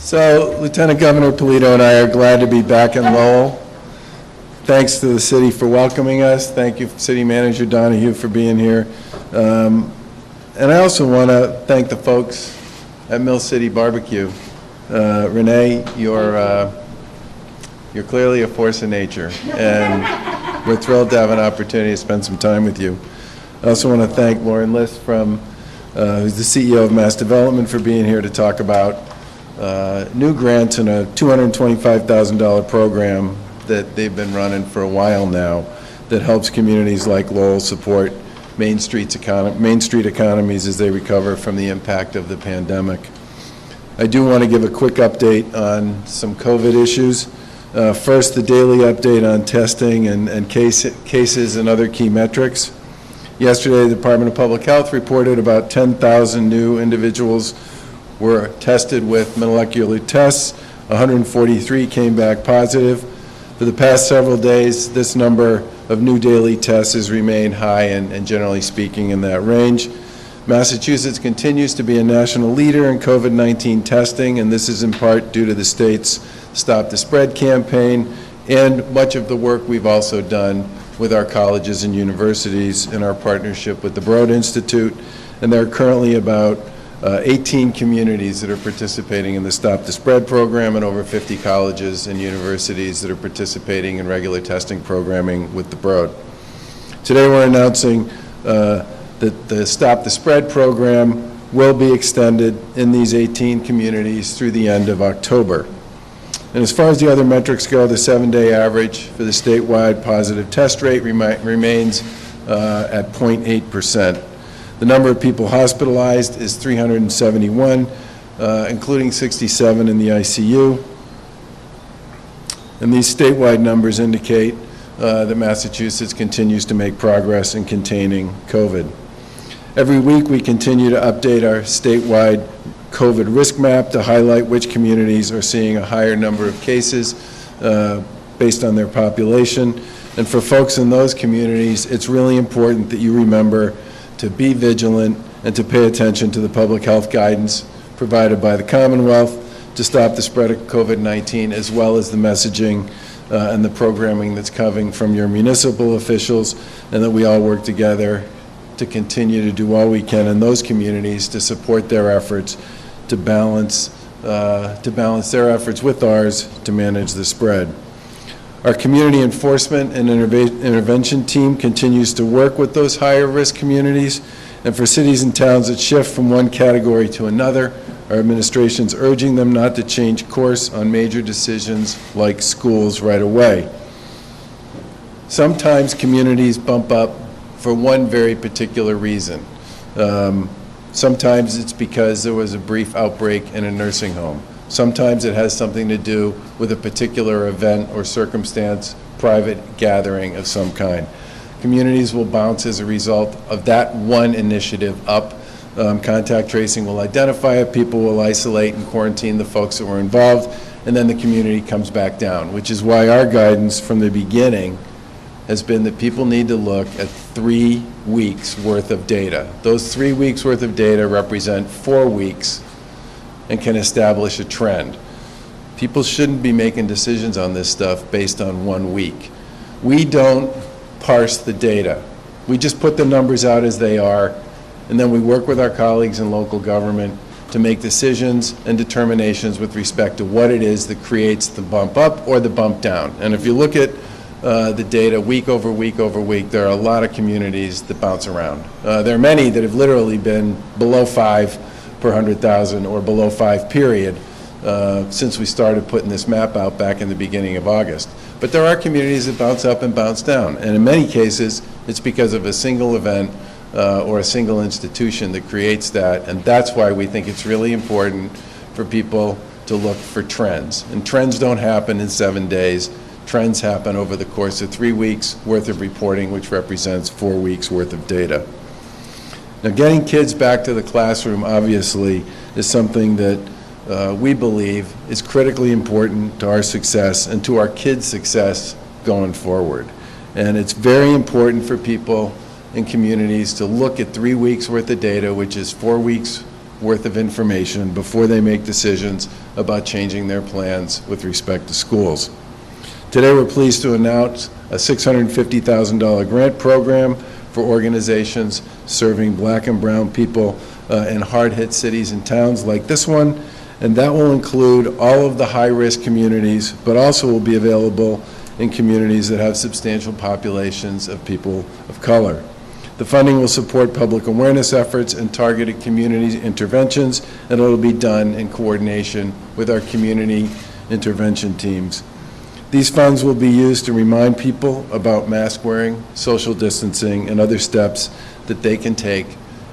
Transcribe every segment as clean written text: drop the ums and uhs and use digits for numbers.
So, Lieutenant Governor Polito and I are glad to be back in Lowell. Thanks to the city for welcoming us. Thank you, City Manager Donahue, for being here. And I also want to thank the folks at Mill City Barbecue. Renee, you're clearly a force of nature, and we're thrilled to have an opportunity to spend some time with you. I also want to thank Lauren List, who's the CEO of Mass Development, for being here to talk about new grants and a $225,000 program that they've been running for a while now that helps communities like Lowell support Main Street economies as they recover from the impact of the pandemic. I do want to give a quick update on some COVID issues. First, the daily update on testing and cases and other key metrics. Yesterday, the Department of Public Health reported about 10,000 new individuals were tested with molecular tests. 143 came back positive. For the past several days, this number of new daily tests has remained high and generally speaking in that range. Massachusetts continues to be a national leader in COVID-19 testing, and this is in part due to the state's Stop the Spread campaign and much of the work we've also done with our colleges and universities in our partnership with the Brew Institute. And there are currently about 18 communities that are participating in the Stop the Spread program and over 50 colleges and universities that are participating in regular testing programming with the Brew. Today we're announcing that the Stop the Spread program will be extended in these 18 communities through the end of October. And as far as the other metrics go, the 7-day average for the statewide positive test rate remains at 0.8%. The number of people hospitalized is 371, including 67 in the ICU. And these statewide numbers indicate that Massachusetts continues to make progress in containing COVID. Every week we continue to update our statewide COVID risk map to highlight which communities are seeing a higher number of cases based on their population. And for folks in those communities, it's really important that you remember to be vigilant and to pay attention to the public health guidance provided by the Commonwealth to stop the spread of COVID-19, as well as the messaging and the programming that's coming from your municipal officials, and that we all work together to continue to do all we can in those communities to support their efforts to balance their efforts with ours to manage the spread. Our community enforcement and intervention team continues to work with those higher risk communities, and for cities and towns that shift from one category to another, our administration's urging them not to change course on major decisions like schools right away. Sometimes communities bump up for one very particular reason. Sometimes it's because there was a brief outbreak in a nursing home. Sometimes it has something to do with a particular event or circumstance, private gathering of some kind. Communities will bounce as a result of that one initiative up. Contact tracing will identify it, people will isolate and quarantine the folks that were involved, and then the community comes back down, which is why our guidance from the beginning has been that people need to look at 3 weeks worth of data. Those 3 weeks worth of data represent 4 weeks and can establish a trend. People shouldn't be making decisions on this stuff based on 1 week. We don't parse the data. We just put the numbers out as they are, and then we work with our colleagues in local government to make decisions and determinations with respect to what it is that creates the bump up or the bump down. And if you look at the data week over week over week, there are a lot of communities that bounce around. There are many that have literally been below 5 per 100,000 or below 5 period since we started putting this map out back in the beginning of August. But there are communities that bounce up and bounce down, and in many cases it's because of a single event or a single institution that creates that, and that's why we think it's really important for people to look for trends. And trends don't happen in 7 days. Trends happen over the course of 3 weeks worth of reporting, which represents 4 weeks worth of data. Now, getting kids back to the classroom, obviously, is something that we believe is critically important to our success and to our kids' success going forward. And it's very important for people in communities to look at 3 weeks worth of data, which is 4 weeks worth of information before they make decisions about changing their plans with respect to schools. Today, we're pleased to announce a $650,000 grant program for organizations serving Black and brown people in hard-hit cities and towns like this one, and that will include all of the high-risk communities, but also will be available in communities that have substantial populations of people of color. The funding will support public awareness efforts and targeted community interventions, and it will be done in coordination with our community intervention teams. These funds will be used to remind people about mask wearing, social distancing, and other steps that they can take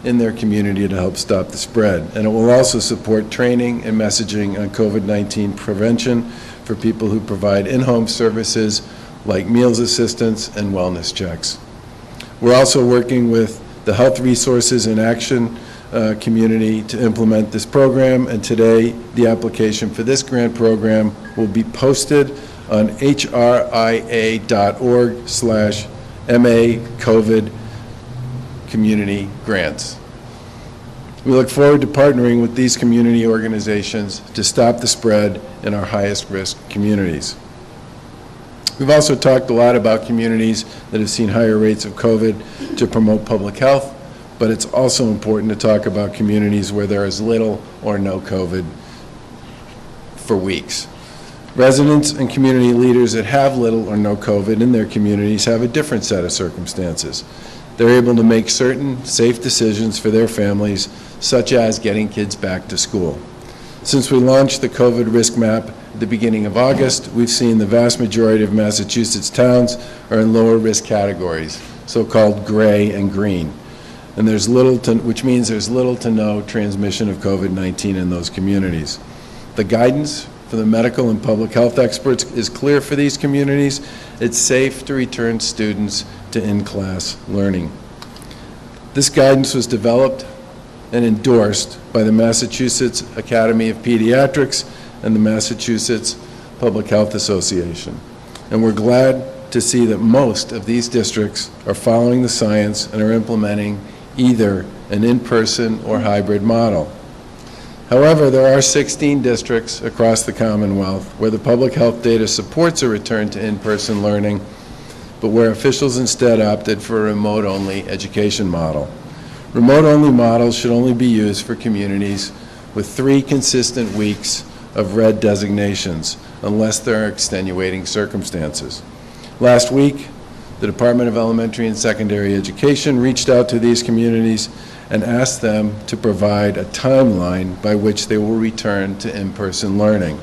in their community to help stop the spread. And it will also support training and messaging on COVID-19 prevention for people who provide in-home services like meals assistance and wellness checks. We're also working with the Health Resources and Action community to implement this program, and today the application for this grant program will be posted on hria.org/MA-COVID community grants. We look forward to partnering with these community organizations to stop the spread in our highest risk communities. We've also talked a lot about communities that have seen higher rates of COVID to promote public health, but it's also important to talk about communities where there is little or no COVID for weeks. Residents and community leaders that have little or no COVID in their communities have a different set of circumstances. They're able to make certain safe decisions for their families, such as getting kids back to school. Since we launched the COVID risk map at the beginning of August, we've seen the vast majority of Massachusetts towns are in lower risk categories, so-called gray and green. And which means there's little to no transmission of COVID-19 in those communities. The guidance for the medical and public health experts is clear for these communities. It's safe to return students to in-class learning. This guidance was developed and endorsed by the Massachusetts Academy of Pediatrics and the Massachusetts Public Health Association. And we're glad to see that most of these districts are following the science and are implementing either an in-person or hybrid model. However, there are 16 districts across the Commonwealth where the public health data supports a return to in-person learning, but where officials instead opted for a remote-only education model. Remote-only models should only be used for communities with 3 consistent weeks of red designations, unless there are extenuating circumstances. Last week, the Department of Elementary and Secondary Education reached out to these communities and asked them to provide a timeline by which they will return to in-person learning.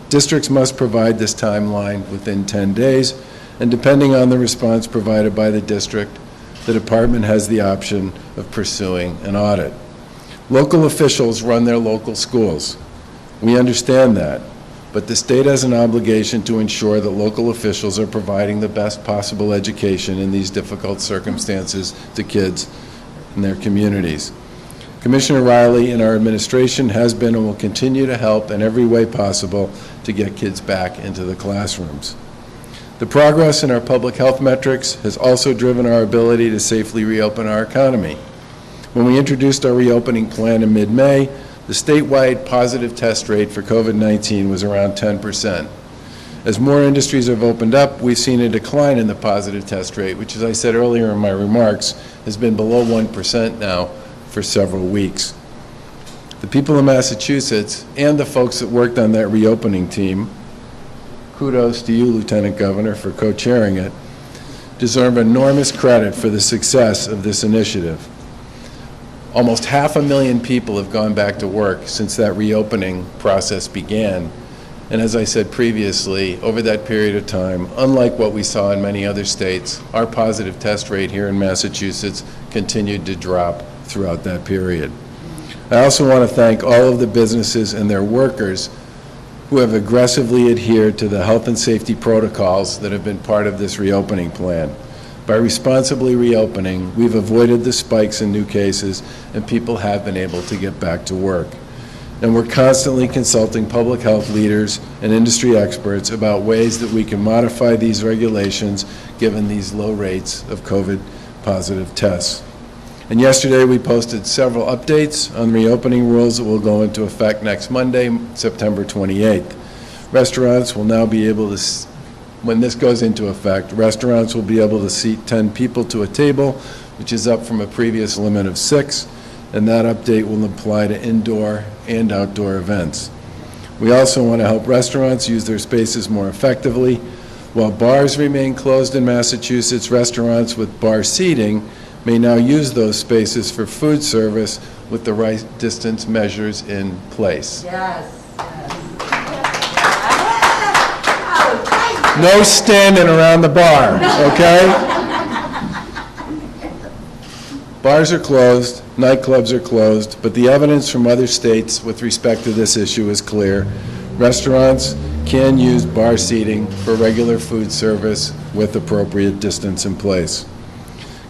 Districts must provide this timeline within 10 days, and depending on the response provided by the district, the department has the option of pursuing an audit. Local officials run their local schools. We understand that, but the state has an obligation to ensure that local officials are providing the best possible education in these difficult circumstances to kids in their communities. Commissioner Riley and our administration has been and will continue to help in every way possible to get kids back into the classrooms. The progress in our public health metrics has also driven our ability to safely reopen our economy. When we introduced our reopening plan in mid-May, the statewide positive test rate for COVID-19 was around 10%. As more industries have opened up, we've seen a decline in the positive test rate, which, as I said earlier in my remarks, has been below 1% now for several weeks. The people of Massachusetts and the folks that worked on that reopening team, kudos to you, Lieutenant Governor, for co-chairing it, deserve enormous credit for the success of this initiative. Almost 500,000 people have gone back to work since that reopening process began. And as I said previously, over that period of time, unlike what we saw in many other states, our positive test rate here in Massachusetts continued to drop throughout that period. I also want to thank all of the businesses and their workers who have aggressively adhered to the health and safety protocols that have been part of this reopening plan. By responsibly reopening, we've avoided the spikes in new cases, and people have been able to get back to work. And we're constantly consulting public health leaders and industry experts about ways that we can modify these regulations given these low rates of COVID positive tests. And yesterday, we posted several updates on reopening rules that will go into effect next Monday, September 28th. Restaurants will now be able to, when this goes into effect, restaurants will be able to seat 10 people to a table, which is up from a previous limit of 6, and that update will apply to indoor and outdoor events. We also want to help restaurants use their spaces more effectively. While bars remain closed in Massachusetts, restaurants with bar seating may now use those spaces for food service with the right distance measures in place. Yes. No standing around the bar, okay? Bars are closed, nightclubs are closed, but the evidence from other states with respect to this issue is clear. Restaurants can use bar seating for regular food service with appropriate distance in place.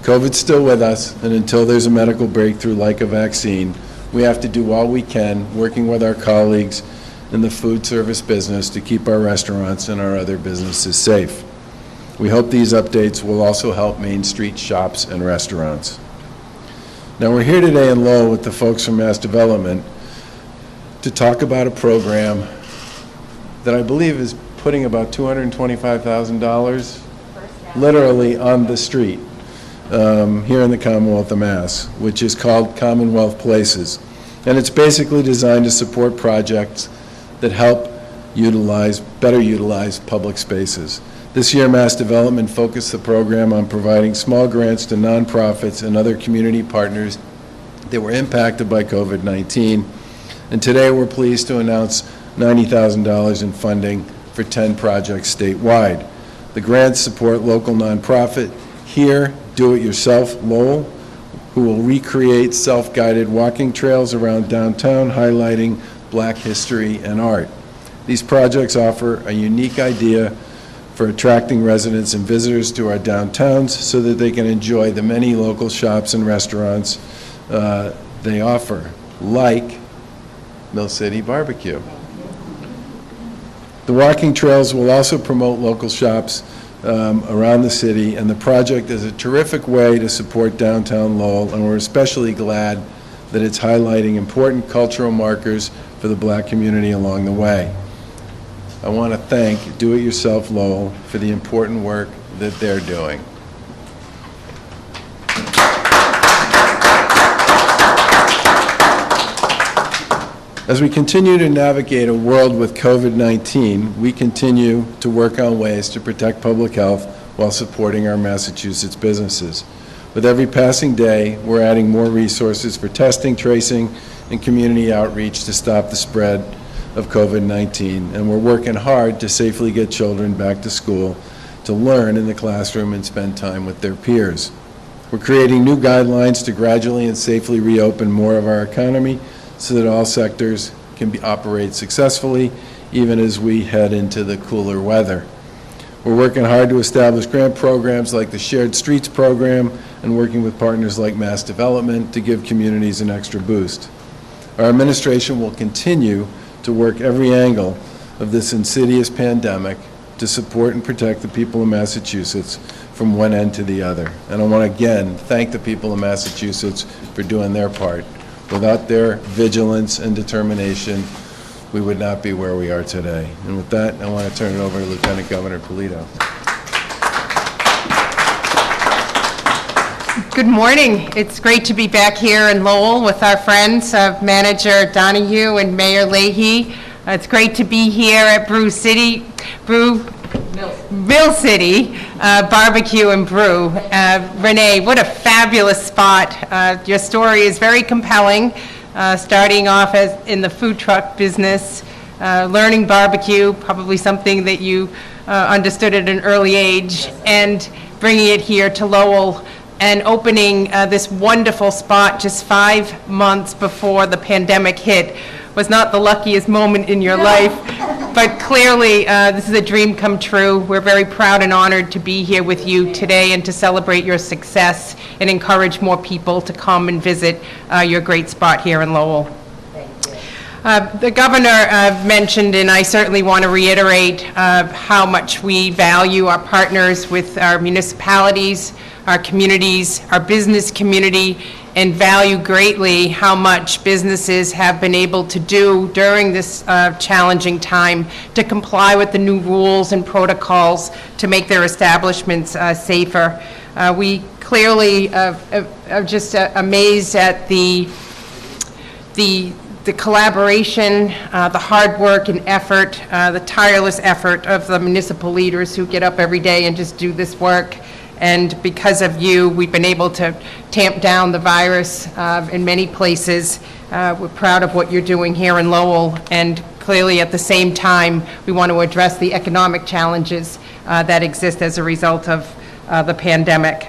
COVID's still with us, and until there's a medical breakthrough like a vaccine, we have to do all we can, working with our colleagues in the food service business to keep our restaurants and our other businesses safe. We hope these updates will also help Main Street shops and restaurants. Now, we're here today in Lowell with the folks from Mass Development to talk about a program that I believe is putting about $225,000 literally on the street here in the Commonwealth of Mass, which is called Commonwealth Places. And it's basically designed to support projects that help better utilize public spaces. This year, Mass Development focused the program on providing small grants to nonprofits and other community partners that were impacted by COVID-19. And today, we're pleased to announce $90,000 in funding for 10 projects statewide. The grants support local nonprofit Here, Do-It-Yourself Lowell, who will recreate self-guided walking trails around downtown, highlighting Black history and art. These projects offer a unique idea for attracting residents and visitors to our downtowns so that they can enjoy the many local shops and restaurants they offer, like Mill City Barbecue. The walking trails will also promote local shops around the city, and the project is a terrific way to support downtown Lowell, and we're especially glad that it's highlighting important cultural markers for the Black community along the way. I want to thank Do-It-Yourself Lowell for the important work that they're doing. As we continue to navigate a world with COVID-19, we continue to work on ways to protect public health while supporting our Massachusetts businesses. With every passing day, we're adding more resources for testing, tracing, and community outreach to stop the spread of COVID-19, and we're working hard to safely get children back to school to learn in the classroom and spend time with their peers. We're creating new guidelines to gradually and safely reopen more of our economy so that all sectors can operate successfully, even as we head into the cooler weather. We're working hard to establish grant programs like the Shared Streets program and working with partners like Mass Development to give communities an extra boost. Our administration will continue to work every angle of this insidious pandemic to support and protect the people of Massachusetts from one end to the other. And I want to again thank the people of Massachusetts for doing their part. Without their vigilance and determination, we would not be where we are today. And with that, I want to turn it over to Lieutenant Governor Polito. Good morning. It's great to be back here in Lowell with our friends, Manager Donahue and Mayor Leahy. It's great to be here at Mill City Barbecue and Brew. Renee, what a fabulous spot. Your story is very compelling, starting off in the food truck business, learning barbecue, probably something that you understood at an early age, and bringing it here to Lowell and opening this wonderful spot just 5 months before the pandemic hit was not the luckiest moment in your life, but clearly this is a dream come true. We're very proud and honored to be here with you today and to celebrate your success and encourage more people to come and visit your great spot here in Lowell. The governor mentioned, and I certainly want to reiterate how much we value our partners with our municipalities, our communities, our business community, and value greatly how much businesses have been able to do during this challenging time to comply with the new rules and protocols to make their establishments safer. We clearly are just amazed at the collaboration, the hard work and effort, the tireless effort of the municipal leaders who get up every day and just do this work. And because of you, we've been able to tamp down the virus in many places. We're proud of what you're doing here in Lowell, and clearly at the same time, we want to address the economic challenges that exist as a result of the pandemic.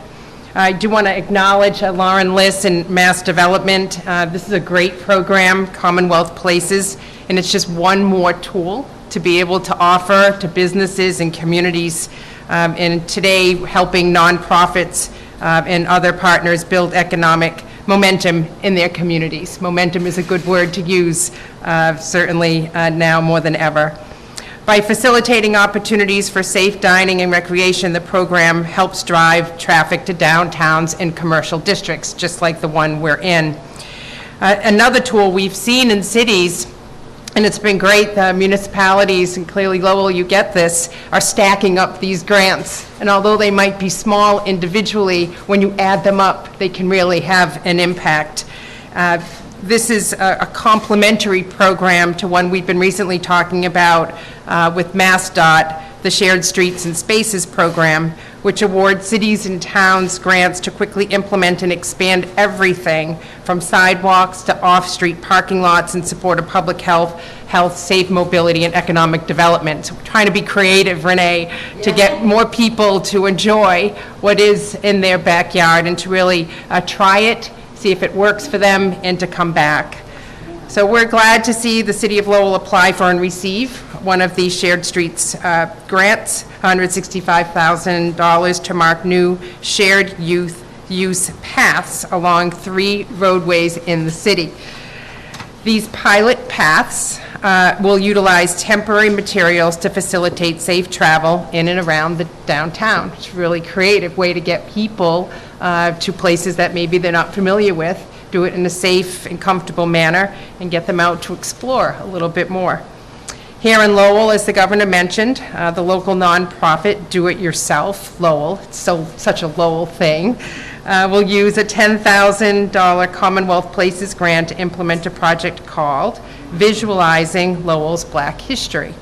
I do want to acknowledge Lauren Liss and Mass Development. This is a great program, Commonwealth Places, and it's just one more tool to be able to offer to businesses and communities, and today helping nonprofits and other partners build economic momentum in their communities. Momentum is a good word to use, certainly now more than ever. By facilitating opportunities for safe dining and recreation, the program helps drive traffic to downtowns and commercial districts, just like the one we're in. Another tool we've seen in cities, and it's been great, the municipalities, and clearly Lowell, you get this, are stacking up these grants. And although they might be small individually, when you add them up, they can really have an impact. This is a complementary program to one we've been recently talking about with MassDOT, the Shared Streets and Spaces program, which awards cities and towns grants to quickly implement and expand everything from sidewalks to off-street parking lots in support of public health, safe mobility, and economic development. So we're trying to be creative, Renee, to get more people to enjoy what is in their backyard and to really try it, see if it works for them, and to come back. So we're glad to see the City of Lowell apply for and receive one of these Shared Streets grants, $165,000 to mark new shared use paths along 3 roadways in the city. These pilot paths will utilize temporary materials to facilitate safe travel in and around the downtown. It's a really creative way to get people to places that maybe they're not familiar with, do it in a safe and comfortable manner, and get them out to explore a little bit more. Here in Lowell, as the governor mentioned, the local nonprofit Do It Yourself, Lowell, it's such a Lowell thing, will use a $10,000 Commonwealth Places grant to implement a project called Visualizing Lowell's Black History,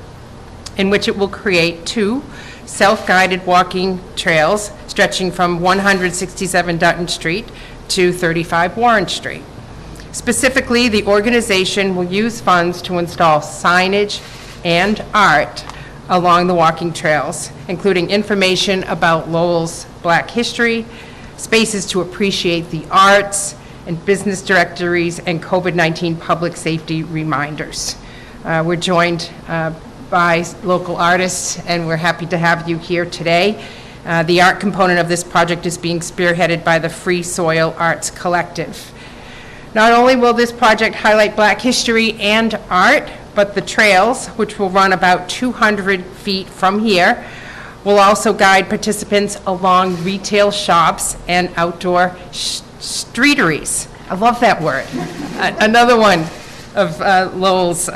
in which it will create 2 self-guided walking trails stretching from 167 Dutton Street to 35 Warren Street. Specifically, the organization will use funds to install signage and art along the walking trails, including information about Lowell's Black history, spaces to appreciate the arts, and business directories and COVID-19 public safety reminders. We're joined by local artists, and we're happy to have you here today. The art component of this project is being spearheaded by the Free Soil Arts Collective. Not only will this project highlight Black history and art, but the trails, which will run about 200 feet from here, will also guide participants along retail shops and outdoor streeteries. I love that word. Another one of Lowell's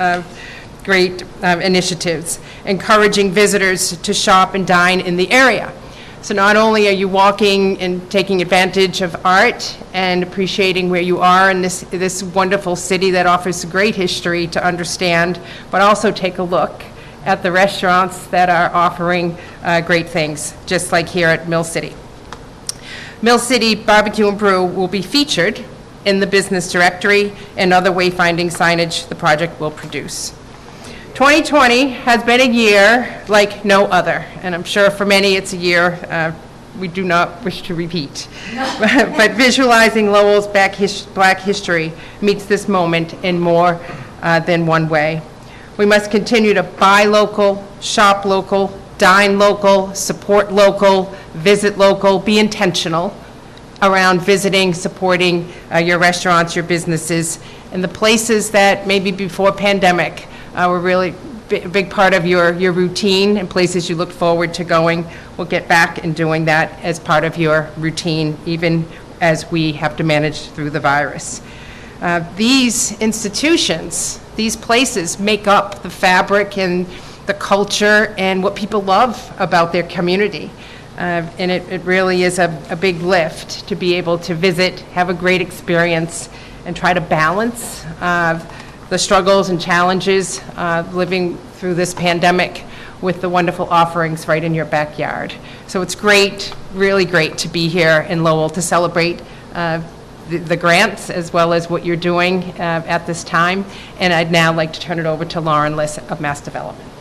great initiatives, encouraging visitors to shop and dine in the area. So not only are you walking and taking advantage of art and appreciating where you are in this wonderful city that offers great history to understand, but also take a look at the restaurants that are offering great things, just like here at Mill City. Mill City Barbecue and Brew will be featured in the business directory and other wayfinding signage the project will produce. 2020 has been a year like no other, and I'm sure for many it's a year we do not wish to repeat. But visualizing Lowell's Black history meets this moment in more than one way. We must continue to buy local, shop local, dine local, support local, visit local, be intentional around visiting, supporting your restaurants, your businesses, and the places that maybe before pandemic were really a big part of your routine and places you look forward to going. We'll get back and doing that as part of your routine, even as we have to manage through the virus. These institutions, these places make up the fabric and the culture and what people love about their community. And it really is a big lift to be able to visit, have a great experience, and try to balance the struggles and challenges living through this pandemic with the wonderful offerings right in your backyard. So it's great, really great to be here in Lowell to celebrate the grants as well as what you're doing at this time. And I'd now like to turn it over to Lauren Liss of Mass Development.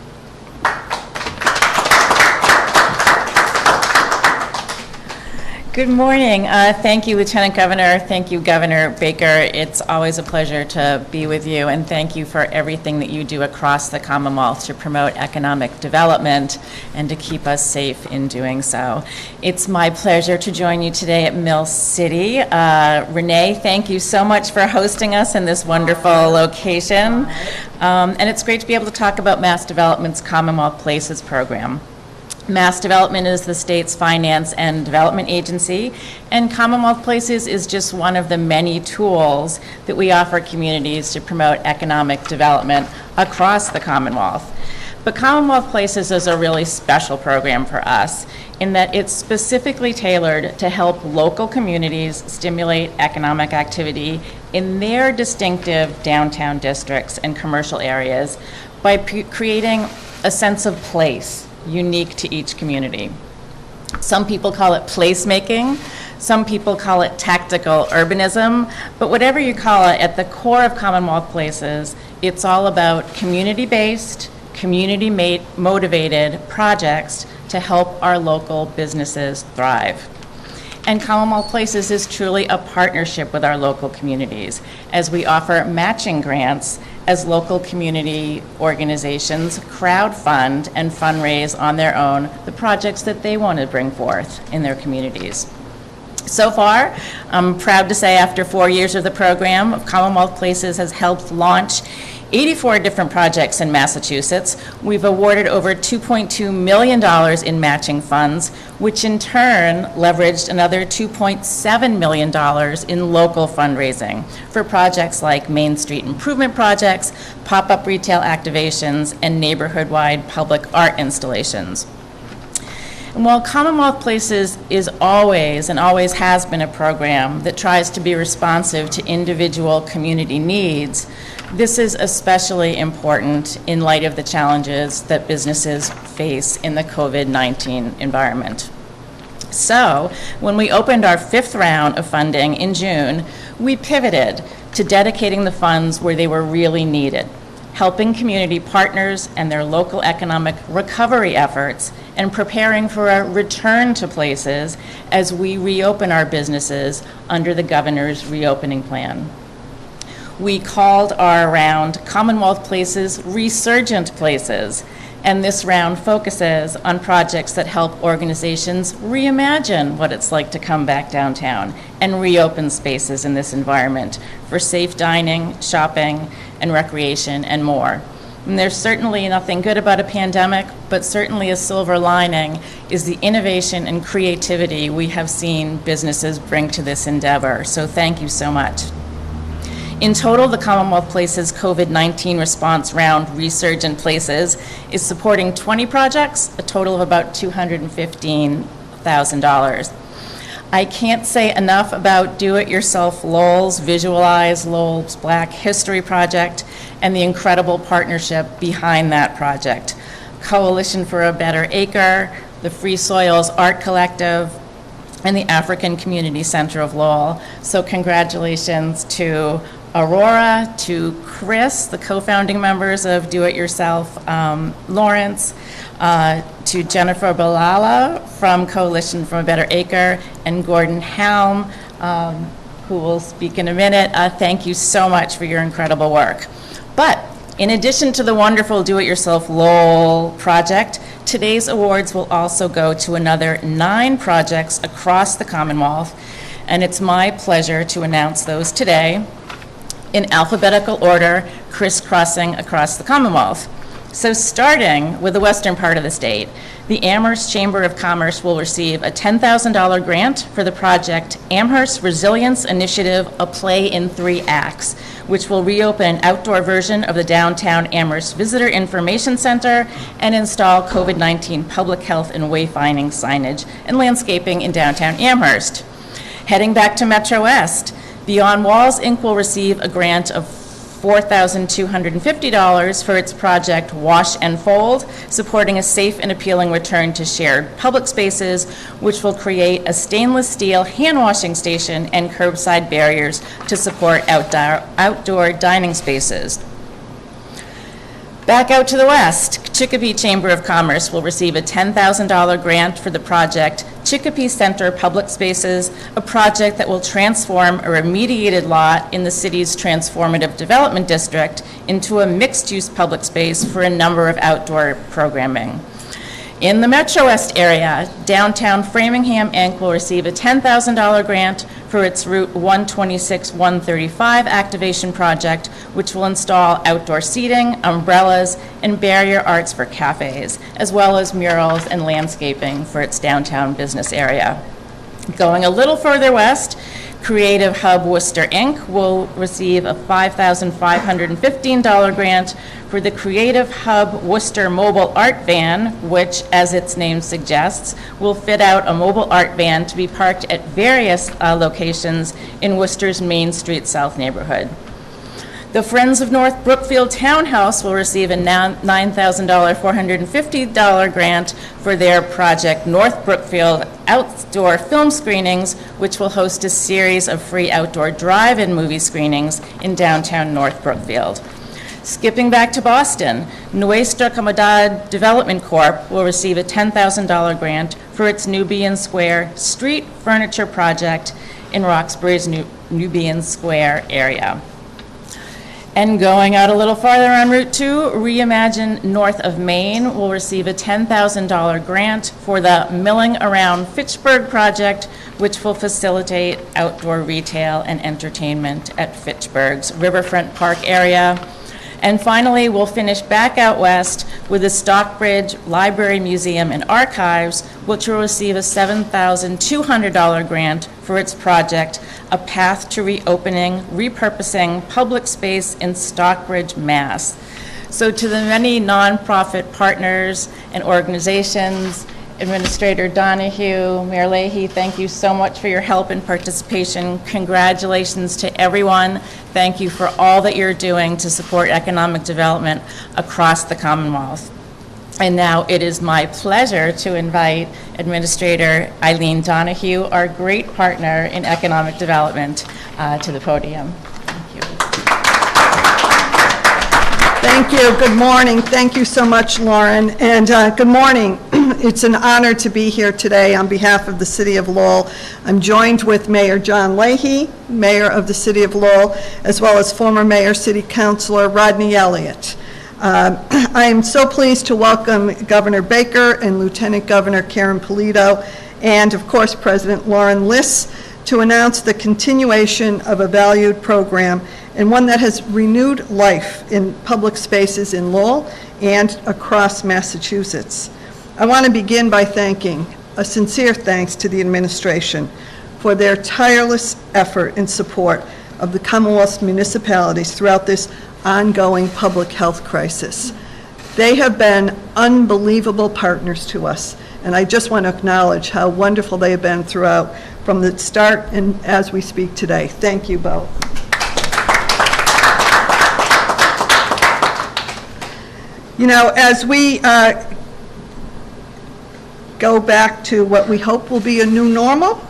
Good morning. Thank you, Lieutenant Governor. Thank you, Governor Baker. It's always a pleasure to be with you, and thank you for everything that you do across the Commonwealth to promote economic development and to keep us safe in doing so. It's my pleasure to join you today at Mill City. Renee, thank you so much for hosting us in this wonderful location. And it's great to be able to talk about Mass Development's Commonwealth Places program. Mass Development is the state's finance and development agency, and Commonwealth Places is just one of the many tools that we offer communities to promote economic development across the Commonwealth. But Commonwealth Places is a really special program for us in that it's specifically tailored to help local communities stimulate economic activity in their distinctive downtown districts and commercial areas by creating a sense of place unique to each community. Some people call it placemaking, some people call it tactical urbanism, but whatever you call it, at the core of Commonwealth Places, it's all about community-based, community-motivated projects to help our local businesses thrive. And Commonwealth Places is truly a partnership with our local communities as we offer matching grants as local community organizations crowdfund and fundraise on their own the projects that they want to bring forth in their communities. So far, I'm proud to say after 4 years of the program, Commonwealth Places has helped launch 84 different projects in Massachusetts. We've awarded over $2.2 million in matching funds, which in turn leveraged another $2.7 million in local fundraising for projects like Main Street improvement projects, pop-up retail activations, and neighborhood-wide public art installations. And while Commonwealth Places is always and always has been a program that tries to be responsive to individual community needs, this is especially important in light of the challenges that businesses face in the COVID-19 environment. So, when we opened our 5th round of funding in June, we pivoted to dedicating the funds where they were really needed, helping community partners and their local economic recovery efforts, and preparing for a return to places as we reopen our businesses under the Governor's reopening plan. We called our round Commonwealth Places Resurgent Places, and this round focuses on projects that help organizations reimagine what it's like to come back downtown and reopen spaces in this environment for safe dining, shopping, and recreation, and more. And there's certainly nothing good about a pandemic, but certainly a silver lining is the innovation and creativity we have seen businesses bring to this endeavor. So thank you so much. In total, the Commonwealth Places COVID-19 response round Resurgent Places is supporting 20 projects, a total of about $215,000. I can't say enough about Do-It-Yourself Lowell's Visualize Lowell's Black History Project and the incredible partnership behind that project. Coalition for a Better Acre, the Free Soils Art Collective, and the African Community Center of Lowell. So congratulations to Aurora, to Chris, the co-founding members of Do-It-Yourself, Lawrence, to Jennifer Balala from Coalition for a Better Acre, and Gordon Helm, who will speak in a minute. Thank you so much for your incredible work. But in addition to the wonderful Do-It-Yourself Lowell project, today's awards will also go to another 9 projects across the Commonwealth, and it's my pleasure to announce those today in alphabetical order, crisscrossing across the Commonwealth. So starting with the western part of the state, the Amherst Chamber of Commerce will receive a $10,000 grant for the project Amherst Resilience Initiative, a play in 3 acts, which will reopen an outdoor version of the downtown Amherst Visitor Information Center and install COVID-19 public health and wayfinding signage and landscaping in downtown Amherst. Heading back to Metro West, Beyond Walls, Inc. will receive a grant of $4,250 for its project Wash and Fold, supporting a safe and appealing return to shared public spaces, which will create a stainless steel hand washing station and curbside barriers to support outdoor dining spaces. Back out to the west, Chicopee Chamber of Commerce will receive a $10,000 grant for the project Chicopee Center Public Spaces, a project that will transform a remediated lot in the city's transformative development district into a mixed-use public space for a number of outdoor programming. In the Metro West area, Downtown Framingham, Inc. will receive a $10,000 grant for its Route 126-135 activation project, which will install outdoor seating, umbrellas, and barrier arts for cafes, as well as murals and landscaping for its downtown business area. Going a little further west, Creative Hub Worcester, Inc. will receive a $5,515 grant for the Creative Hub Worcester mobile art van, which, as its name suggests, will fit out a mobile art van to be parked at various locations in Worcester's Main Street South neighborhood. The Friends of North Brookfield Townhouse will receive a $9,000 $450 grant for their project North Brookfield Outdoor Film Screenings, which will host a series of free outdoor drive-in movie screenings in downtown North Brookfield. Skipping back to Boston, Nuestra Comunidad Development Corp. will receive a $10,000 grant for its Nubian Square street furniture project in Roxbury's Nubian Square area. And going out a little farther on Route 2, Reimagine North of Maine will receive a $10,000 grant for the Milling Around Fitchburg project, which will facilitate outdoor retail and entertainment at Fitchburg's Riverfront Park area. And finally, we'll finish back out west with the Stockbridge Library, Museum, and Archives, which will receive a $7,200 grant for its project, A Path to Reopening, Repurposing Public Space in Stockbridge, Mass. So to the many nonprofit partners and organizations, Administrator Donahue, Mayor Leahy, thank you so much for your help and participation. Congratulations to everyone. Thank you for all that you're doing to support economic development across the Commonwealth. And now it is my pleasure to invite Administrator Eileen Donahue, our great partner in economic development, to the podium. Thank you. Thank you. Good morning. Thank you so much, Lauren. And good morning. It's an honor to be here today on behalf of the City of Lowell. I'm joined with Mayor John Leahy, Mayor of the City of Lowell, as well as former Mayor City Councilor Rodney Elliott. I am so pleased to welcome Governor Baker and Lieutenant Governor Karen Polito, and of course President Lauren Liss, to announce the continuation of a valued program and one that has renewed life in public spaces in Lowell and across Massachusetts. I want to begin by thanking, a sincere thanks to the administration for their tireless effort and support of the Commonwealth's municipalities throughout this ongoing public health crisis. They have been unbelievable partners to us, and I just want to acknowledge how wonderful they have been throughout, from the start and as we speak today. Thank you both. You know, as we go back to what we hope will be a new normal,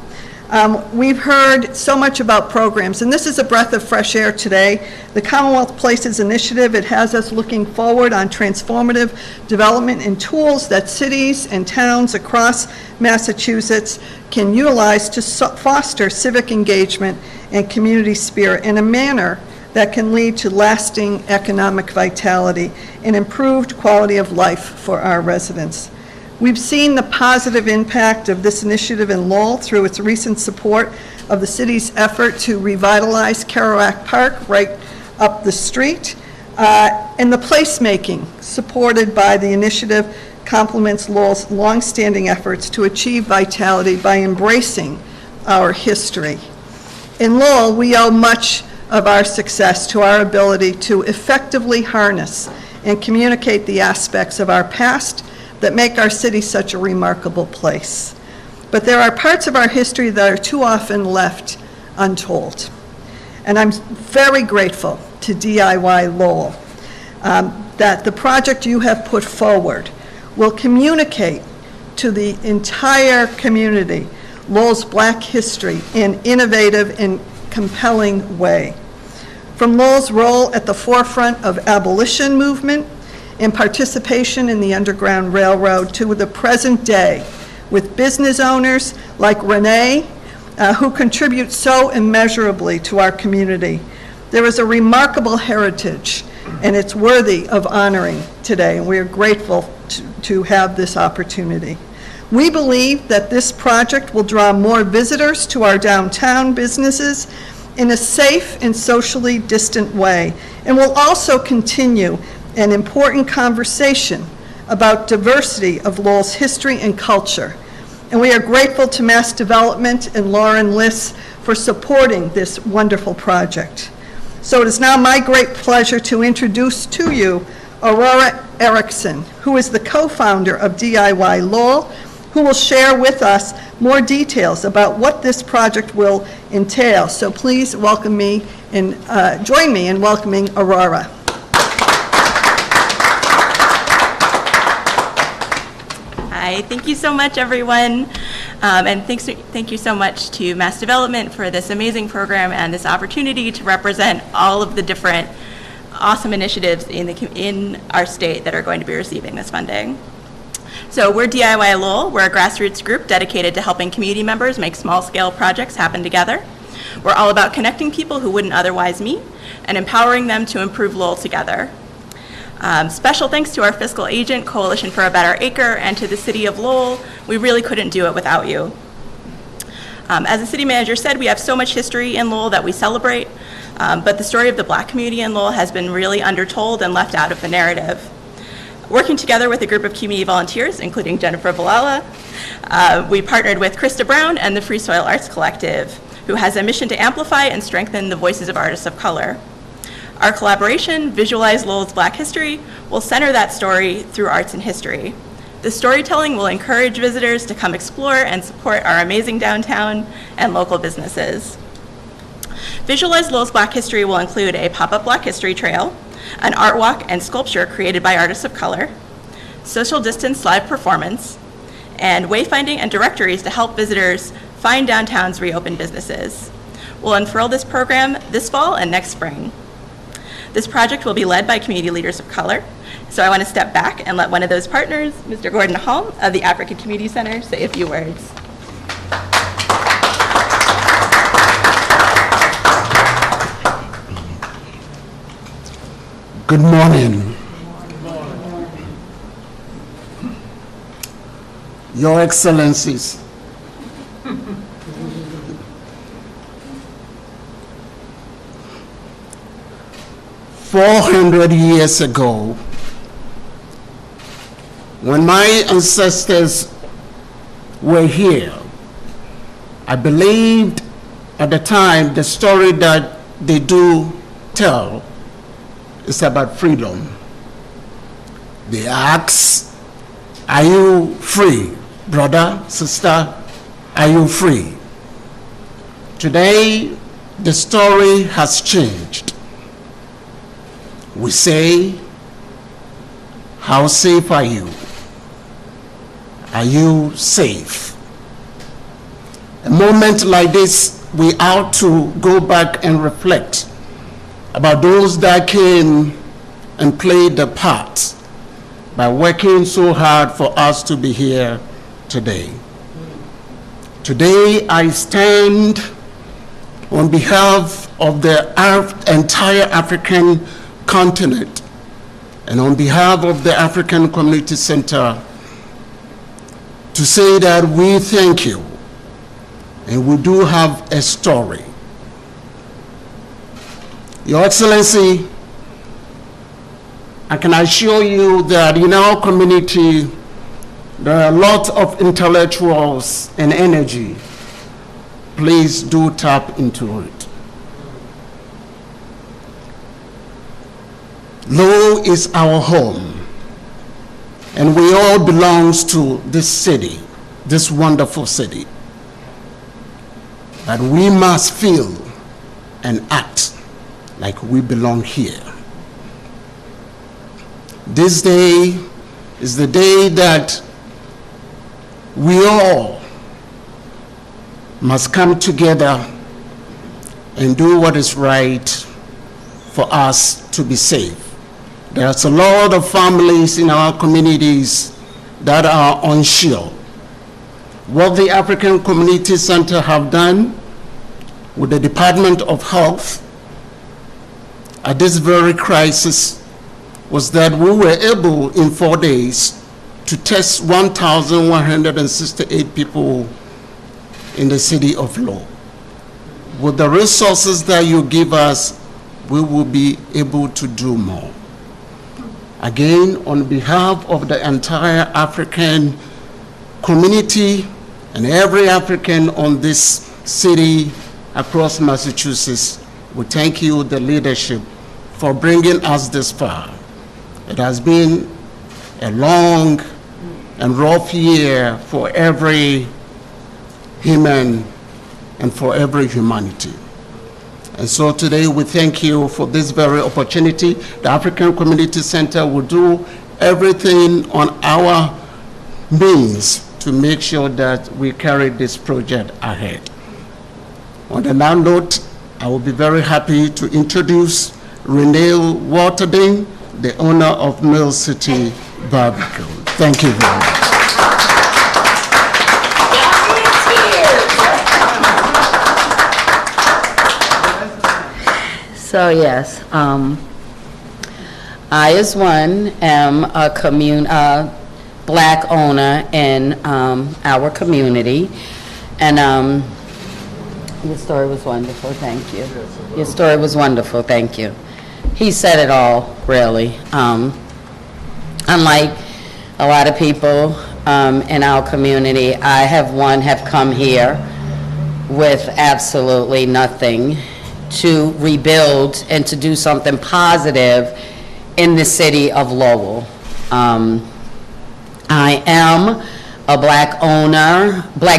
we've heard so much about programs, and this is a breath of fresh air today. The Commonwealth Places initiative, it has us looking forward on transformative development and tools that cities and towns across Massachusetts can utilize to foster civic engagement and community spirit in a manner that can lead to lasting economic vitality and improved quality of life for our residents. We've seen the positive impact of this initiative in Lowell through its recent support of the city's effort to revitalize Kerouac Park right up the street. And the placemaking supported by the initiative complements Lowell's longstanding efforts to achieve vitality by embracing our history. In Lowell, we owe much of our success to our ability to effectively harness and communicate the aspects of our past that make our city such a remarkable place. But there are parts of our history that are too often left untold. And I'm very grateful to DIY Lowell that the project you have put forward will communicate to the entire community Lowell's Black history in innovative and compelling way. From Lowell's role at the forefront of abolition movement and participation in the Underground Railroad to the present day with business owners like Renee, who contribute so immeasurably to our community. There is a remarkable heritage, and it's worthy of honoring today, and we are grateful to have this opportunity. We believe that this project will draw more visitors to our downtown businesses in a safe and socially distant way, and will also continue an important conversation about diversity of Lowell's history and culture. And we are grateful to Mass Development and Lauren Liss for supporting this wonderful project. So it is now my great pleasure to introduce to you Aurora Erickson, who is the co-founder of DIY Lowell, who will share with us more details about what this project will entail. So please welcome me and join me in welcoming Aurora. Hi, thank you so much, everyone. And thank you so much to Mass Development for this amazing program and this opportunity to represent all of the different awesome initiatives in our state that are going to be receiving this funding. So we're DIY Lowell. We're a grassroots group dedicated to helping community members make small-scale projects happen together. We're all about connecting people who wouldn't otherwise meet and empowering them to improve Lowell together. Special thanks to our fiscal agent, Coalition for a Better Acre, and to the City of Lowell. We really couldn't do it without you. As the city manager said, we have so much history in Lowell that we celebrate, but the story of the Black community in Lowell has been really undertold and left out of the narrative. Working together with a group of community volunteers, including Jennifer Valala, we partnered with Krista Brown and the Free Soil Arts Collective, who has a mission to amplify and strengthen the voices of artists of color. Our collaboration, Visualize Lowell's Black History, will center that story through arts and history. The storytelling will encourage visitors to come explore and support our amazing downtown and local businesses. Visualize Lowell's Black History will include a pop-up Black History Trail, an art walk and sculpture created by artists of color, social distance live performance, and wayfinding and directories to help visitors find downtown's reopened businesses. We'll unfurl this program this fall and next spring. This project will be led by community leaders of color, so I want to step back and let one of those partners, Mr. Gordon Hall of the African Community Center, say a few words. Good morning. Your Excellencies, "400 years ago, when my ancestors were here, I believed at the time the story that they do tell is about freedom. They ask, are you free? Brother, sister, are you free? Today, the story has changed. We say, how safe are you? Are you safe? A moment like this, we ought to go back and reflect about those that came and played the part by working so hard for us to be here today. Today, I stand on behalf of the entire African continent and on behalf of the African Community Center to say that we thank you, and we do have a story. Your Excellency, I can assure you that in our community, there are a lot of intellectuals and energy. Please do tap into it. Lowell is our home, and we all belong to this city, this wonderful city. But we must feel and act like we belong here. This day is the day that we all must come together and do what is right for us to be safe. There's a lot of families in our communities that are unsure. What the African Community Center have done with the Department of Health at this very crisis was that we were able in 4 days to test 1,168 people in the city of Lowell. With the resources that you give us, we will be able to do more. Again, on behalf of the entire African community and every African on this city across Massachusetts, we thank you, the leadership, for bringing us this far. It has been a long and rough year for every human and for every humanity. And so today we thank you for this very opportunity. The African Community Center will do everything on our means to make sure that we carry this project ahead. On that note, I will be very happy to introduce Renee Waterding, the owner of Mill City Barbecue. Thank you very much. So yes, I as one am a black owner in our community, and your story was wonderful, thank you. Your story was wonderful, thank you. He said it all, really. Unlike a lot of people in our community, I have come here with absolutely nothing to rebuild and to do something positive in the city of Lowell. I am a black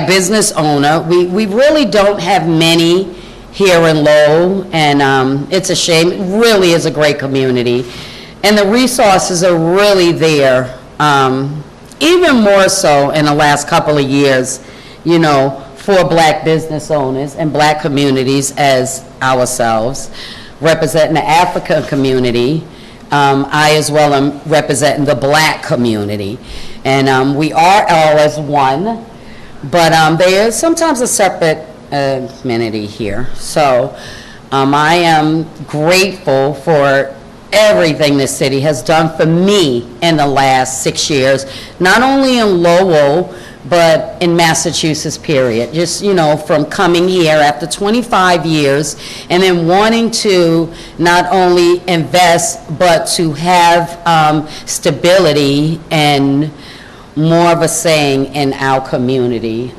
business owner. We really don't have many here in Lowell, and it's a shame. It really is a great community, and the resources are really there, even more so in the last couple of years, you know, for black business owners and black communities as ourselves. Representing the African community, I as well am representing the black community. And we are all as one, but there is sometimes a separate community here. So I am grateful for everything this city has done for me in the last 6 years, not only in Lowell, but in Massachusetts, period. Just, you know, from coming here after 25 years and then wanting to not only invest, but to have stability and more of a saying in our community.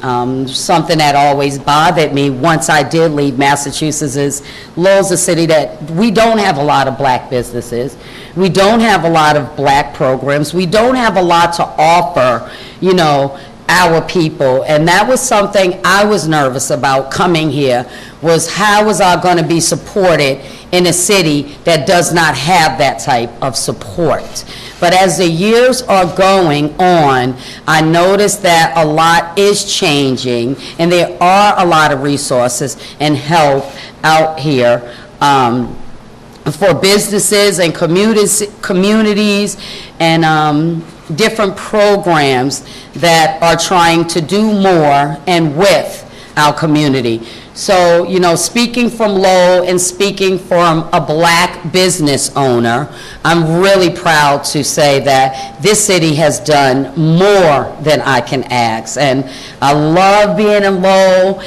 Something that always bothered me once I did leave Massachusetts is Lowell's a city that we don't have a lot of black businesses. We don't have a lot of black programs. We don't have a lot to offer, you know, our people. And that was something I was nervous about coming here, was how was I going to be supported in a city that does not have that type of support. But as the years are going on, I noticed that a lot is changing, and there are a lot of resources and help out here for businesses and communities and different programs that are trying to do more and with our community. So, you know, speaking from Lowell and speaking from a black business owner, I'm really proud to say that this city has done more than I can ask. And I love being in Lowell.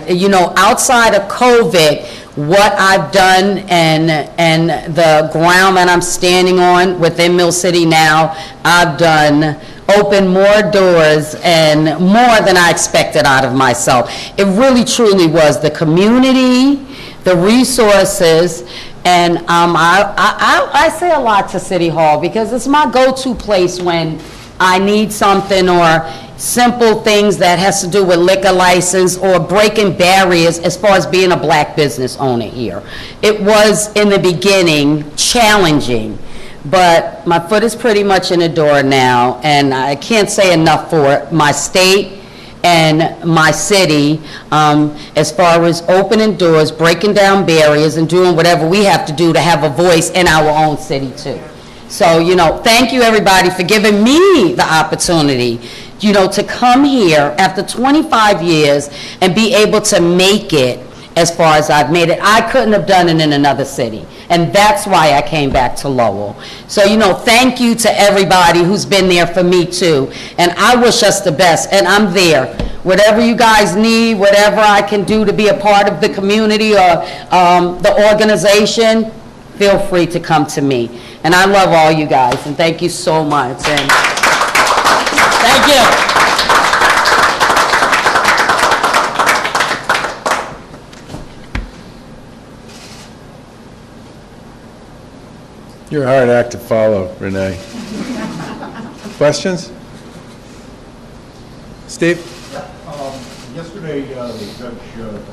You know, outside of COVID, what I've done and the ground that I'm standing on within Mill City now, I've done opened more doors and more than I expected out of myself. It really truly was the community, the resources, and I say a lot to City Hall because it's my go-to place when I need something or simple things that has to do with liquor license or breaking barriers as far as being a black business owner here. It was in the beginning challenging, but my foot is pretty much in the door now, and I can't say enough for my state and my city as far as opening doors, breaking down barriers, and doing whatever we have to do to have a voice in our own city too. So, you know, thank you everybody for giving me the opportunity, you know, to come here after 25 years and be able to make it as far as I've made it. I couldn't have done it in another city, and that's why I came back to Lowell. So, you know, thank you to everybody who's been there for me too, and I wish us the best, and I'm there. Whatever you guys need, whatever I can do to be a part of the community or the organization, feel free to come to me. And I love all you guys, and thank you so much. And thank you. You're a hard act to follow, Renee. Questions? Steve? Yesterday, the judge ruling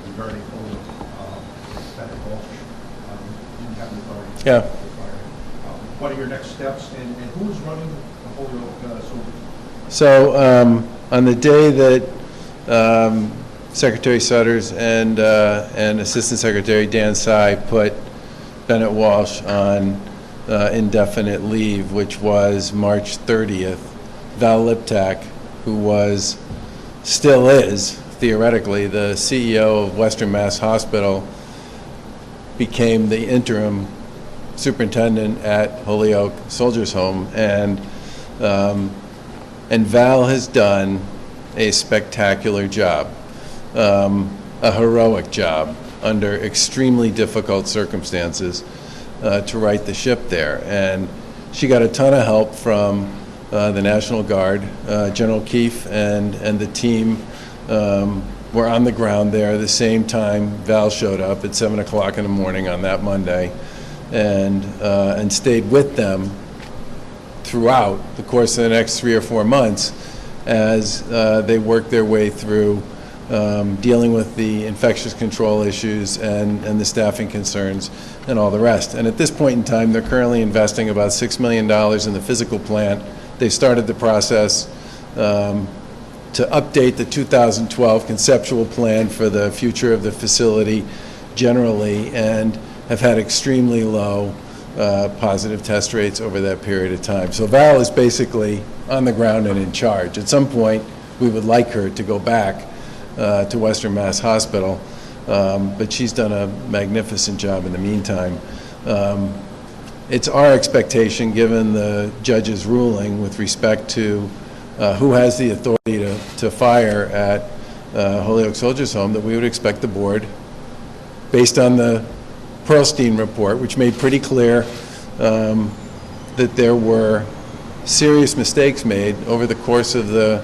regarding Bennett Walsh didn't have the authority to Yeah. fire. What are your next steps, and who is running the Holyoke Soldiers? So on the day that Secretary Sutters and Assistant Secretary Dan Sy put Bennett Walsh on indefinite leave, which was March 30th, Val Liptak, who still is, theoretically, the CEO of Western Mass Hospital, became the interim superintendent at Holyoke Soldiers Home, and Val has done a spectacular job, a heroic job under extremely difficult circumstances to right the ship there. And she got a ton of help from the National Guard. General Keefe and the team were on the ground there at the same time Val showed up at 7 o'clock in the morning on that Monday, and stayed with them throughout the course of the next 3 or 4 months as they worked their way through dealing with the infectious control issues and the staffing concerns and all the rest. And at this point in time, they're currently investing about $6 million in the physical plant. They started the process to update the 2012 conceptual plan for the future of the facility generally, and have had extremely low positive test rates over that period of time. So Val is basically on the ground and in charge. At some point, we would like her to go back to Western Mass Hospital, but she's done a magnificent job in the meantime. It's our expectation, given the judge's ruling with respect to who has the authority to fire at Holyoke Soldiers Home, that we would expect the board, based on the Pearlstein report, which made pretty clear that there were serious mistakes made over the course of the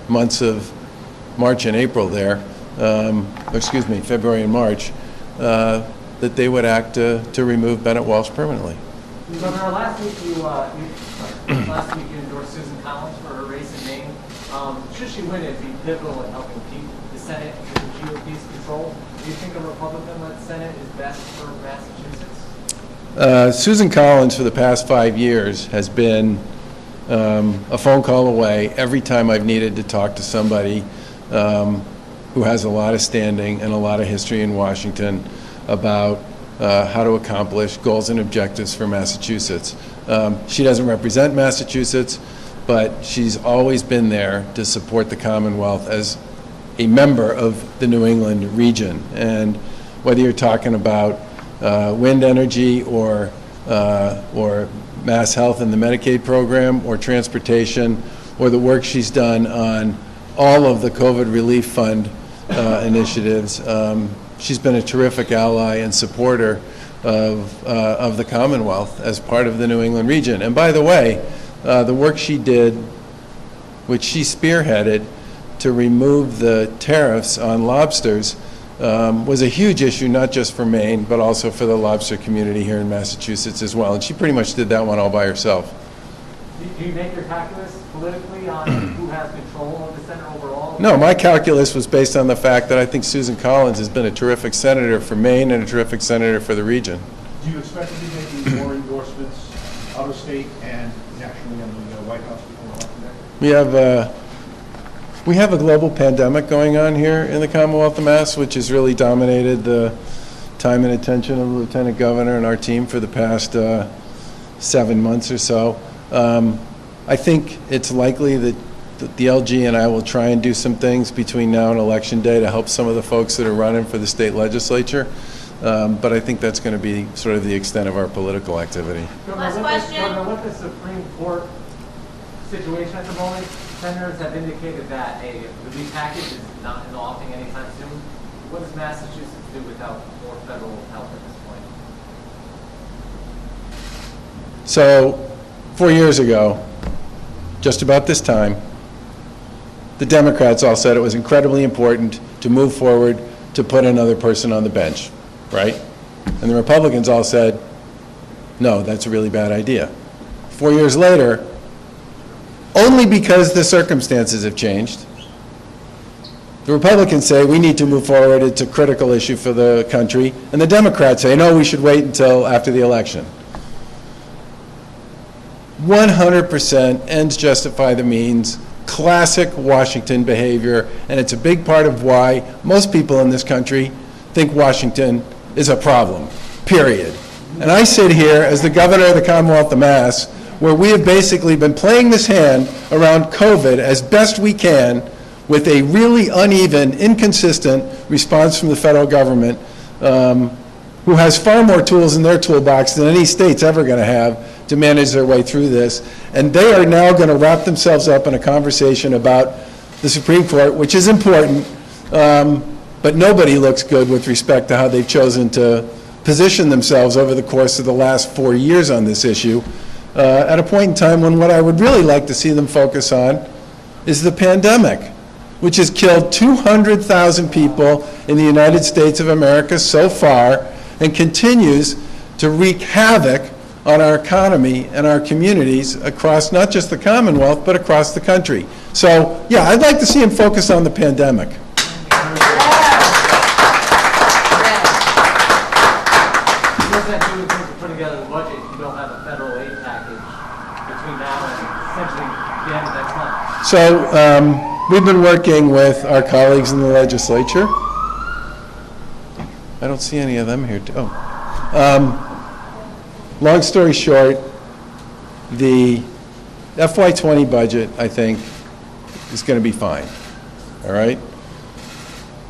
months of March and April there, February and March, that they would act to remove Bennett Walsh permanently. Governor, last week you endorsed Susan Collins for her race in Maine. Should she win, it'd be pivotal in helping keep the Senate in the GOP's control. Do you think a Republican-led Senate is best for Massachusetts? Susan Collins, for the past 5 years, has been a phone call away every time I've needed to talk to somebody who has a lot of standing and a lot of history in Washington about how to accomplish goals and objectives for Massachusetts. She doesn't represent Massachusetts, but she's always been there to support the Commonwealth as a member of the New England region. And whether you're talking about wind energy or mass health and the Medicaid program, or transportation, or the work she's done on all of the COVID relief fund initiatives, she's been a terrific ally and supporter of the Commonwealth as part of the New England region. And by the way, the work she did, which she spearheaded to remove the tariffs on lobsters, was a huge issue, not just for Maine, but also for the lobster community here in Massachusetts as well. And she pretty much did that one all by herself. Do you make your calculus politically on who has control of the Senate overall? No, my calculus was based on the fact that I think Susan Collins has been a terrific senator for Maine and a terrific senator for the region. Do you expect to be making more endorsements out of state and nationally on the White House before election day? We have a global pandemic going on here in the Commonwealth of Mass, which has really dominated the time and attention of the Lieutenant Governor and our team for the past 7 months or so. I think it's likely that the LG and I will try and do some things between now and Election Day to help some of the folks that are running for the state legislature. But I think that's going to be sort of the extent of our political activity. Last question. Governor, with the Supreme Court situation at the moment, senators have indicated that the relief package is not in the offing anytime soon. What does Massachusetts do without more federal help at this point? So 4 years ago, just about this time, the Democrats all said it was incredibly important to move forward to put another person on the bench, right? And the Republicans all said, no, that's a really bad idea. 4 years later, only because the circumstances have changed, the Republicans say we need to move forward, it's a critical issue for the country, and the Democrats say, no, we should wait until after the election. 100% ends justify the means, classic Washington behavior, and it's a big part of why most people in this country think Washington is a problem, period. And I sit here as the governor of the Commonwealth of Mass, where we have basically been playing this hand around COVID as best we can with a really uneven, inconsistent response from the federal government, who has far more tools in their toolbox than any state's ever going to have to manage their way through this. And they are now going to wrap themselves up in a conversation about the Supreme Court, which is important, but nobody looks good with respect to how they've chosen to position themselves over the course of the last 4 years on this issue, at a point in time when what I would really like to see them focus on is the pandemic, which has killed 200,000 people in the United States of America so far and continues to wreak havoc on our economy and our communities across not just the Commonwealth, but across the country. So, yeah, I'd like to see him focus on the pandemic. Put together the budget, you don't have a federal aid package between now and essentially the end of next month. So we've been working with our colleagues in the legislature. I don't see any of them here. Long story short, the FY20 budget, I think, is going to be fine. All right?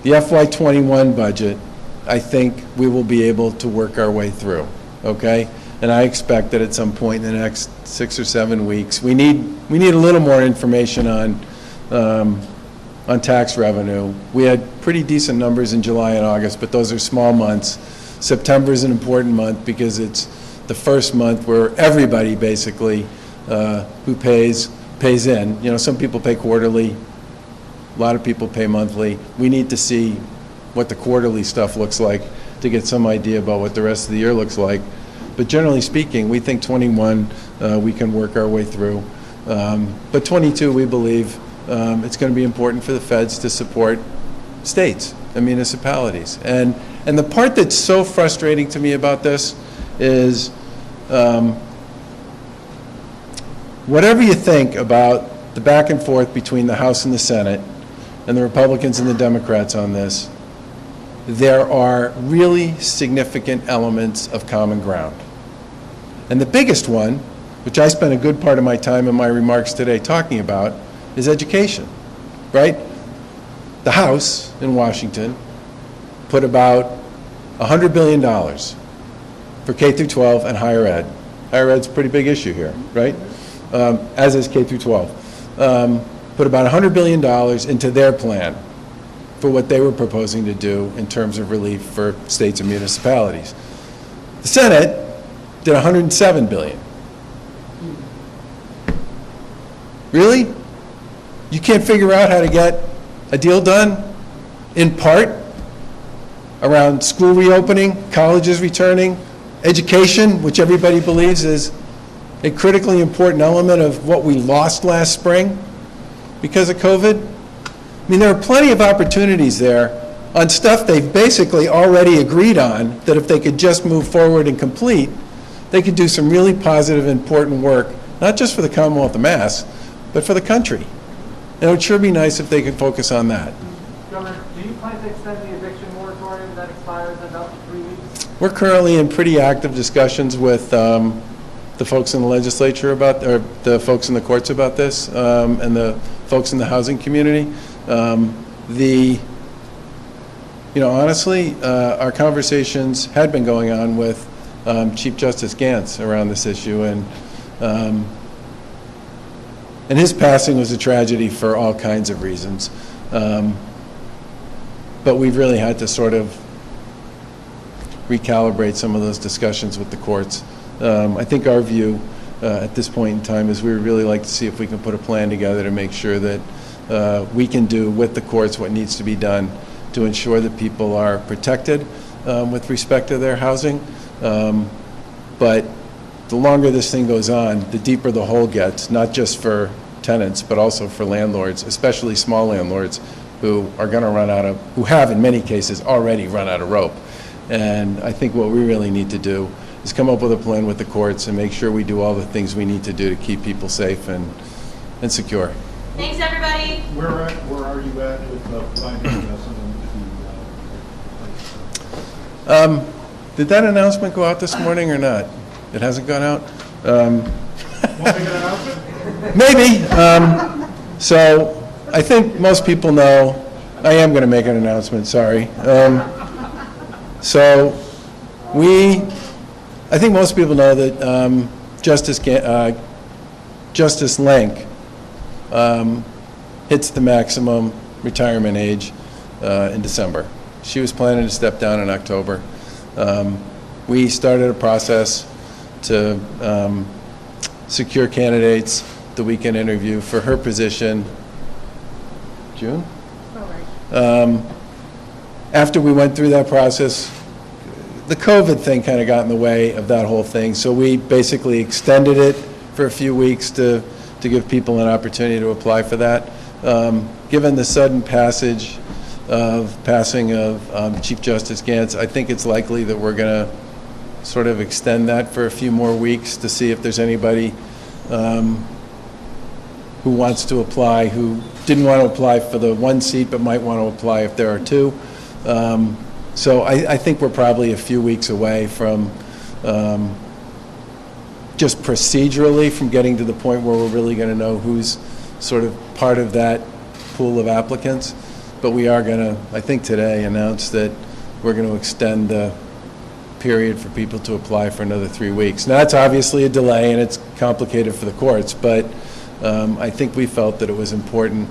The FY21 budget, I think we will be able to work our way through, okay? And I expect that at some point in the next 6 or 7 weeks, we need a little more information on tax revenue. We had pretty decent numbers in July and August, but those are small months. September is an important month because it's the first month where everybody basically who pays in. You know, some people pay quarterly, a lot of people pay monthly. We need to see what the quarterly stuff looks like to get some idea about what the rest of the year looks like. But generally speaking, we think 21 we can work our way through. But 22, we believe it's going to be important for the feds to support states and municipalities. And the part that's so frustrating to me about this is whatever you think about the back and forth between the House and the Senate and the Republicans and the Democrats on this, there are really significant elements of common ground. And the biggest one, which I spent a good part of my time in my remarks today talking about, is education, right? The House in Washington put about $100 billion for K through 12 and higher ed. Higher ed's a pretty big issue here, right? As is K through 12. Put about $100 billion into their plan for what they were proposing to do in terms of relief for states and municipalities. The Senate did $107 billion. Really? You can't figure out how to get a deal done, in part, around school reopening, colleges returning, education, which everybody believes is a critically important element of what we lost last spring because of COVID? I mean, there are plenty of opportunities there on stuff they've basically already agreed on, that if they could just move forward and complete, they could do some really positive, important work, not just for the Commonwealth of Mass, but for the country. And it would sure be nice if they could focus on that. Governor, do you plan to extend the eviction moratorium that expires in about 3 weeks? We're currently in pretty active discussions with the folks in the legislature about, or the folks in the courts about this, and the folks in the housing community. Honestly, our conversations had been going on with Chief Justice Gantz around this issue, and his passing was a tragedy for all kinds of reasons. But we've really had to sort of recalibrate some of those discussions with the courts. I think our view at this point in time is we would really like to see if we can put a plan together to make sure that we can do with the courts what needs to be done to ensure that people are protected with respect to their housing. But the longer this thing goes on, the deeper the hole gets, not just for tenants, but also for landlords, especially small landlords who are going to run out of, who have in many cases already run out of rope. And I think what we really need to do is come up with a plan with the courts and make sure we do all the things we need to do to keep people safe and secure. Thanks, everybody. Where are you at with finding someone to Did that announcement go out this morning or not? It hasn't gone out? Want to make an announcement? Maybe. So I think most people know, I am going to make an announcement, sorry. I think most people know that Justice Lenk hits the maximum retirement age in December. She was planning to step down in October. We started a process to secure candidates that we can interview for her position. June? After we went through that process, the COVID thing kind of got in the way of that whole thing, so we basically extended it for a few weeks to give people an opportunity to apply for that. Given the sudden passing of Chief Justice Gantz, I think it's likely that we're going to sort of extend that for a few more weeks to see if there's anybody who wants to apply, who didn't want to apply for the one seat but might want to apply if there are two. So I think we're probably a few weeks away from just procedurally from getting to the point where we're really going to know who's sort of part of that pool of applicants. But we are going to, I think today, announce that we're going to extend the period for people to apply for another 3 weeks. Now, that's obviously a delay and it's complicated for the courts, but I think we felt that it was important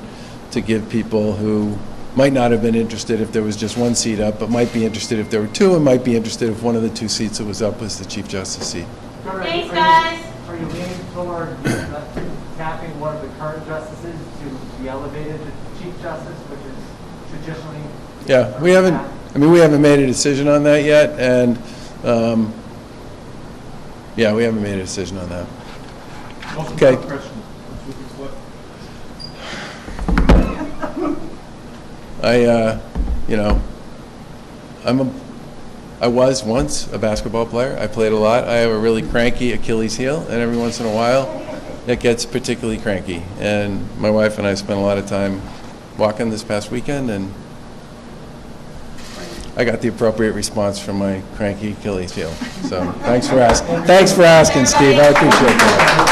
to give people who might not have been interested if there was just one seat up, but might be interested if there were two, and might be interested if one of the two seats that was up was the Chief Justice seat. Thanks, guys. Are you leaning toward tapping one of the current justices to be elevated to Chief Justice, which is traditionally? Yeah, we haven't made a decision on that yet, and yeah, we haven't made a decision on that. Okay. I was once a basketball player. I played a lot. I have a really cranky Achilles heel, and every once in a while, it gets particularly cranky. And my wife and I spent a lot of time walking this past weekend, and I got the appropriate response from my cranky Achilles heel. So thanks for asking. Thanks for asking, Steve. I appreciate that.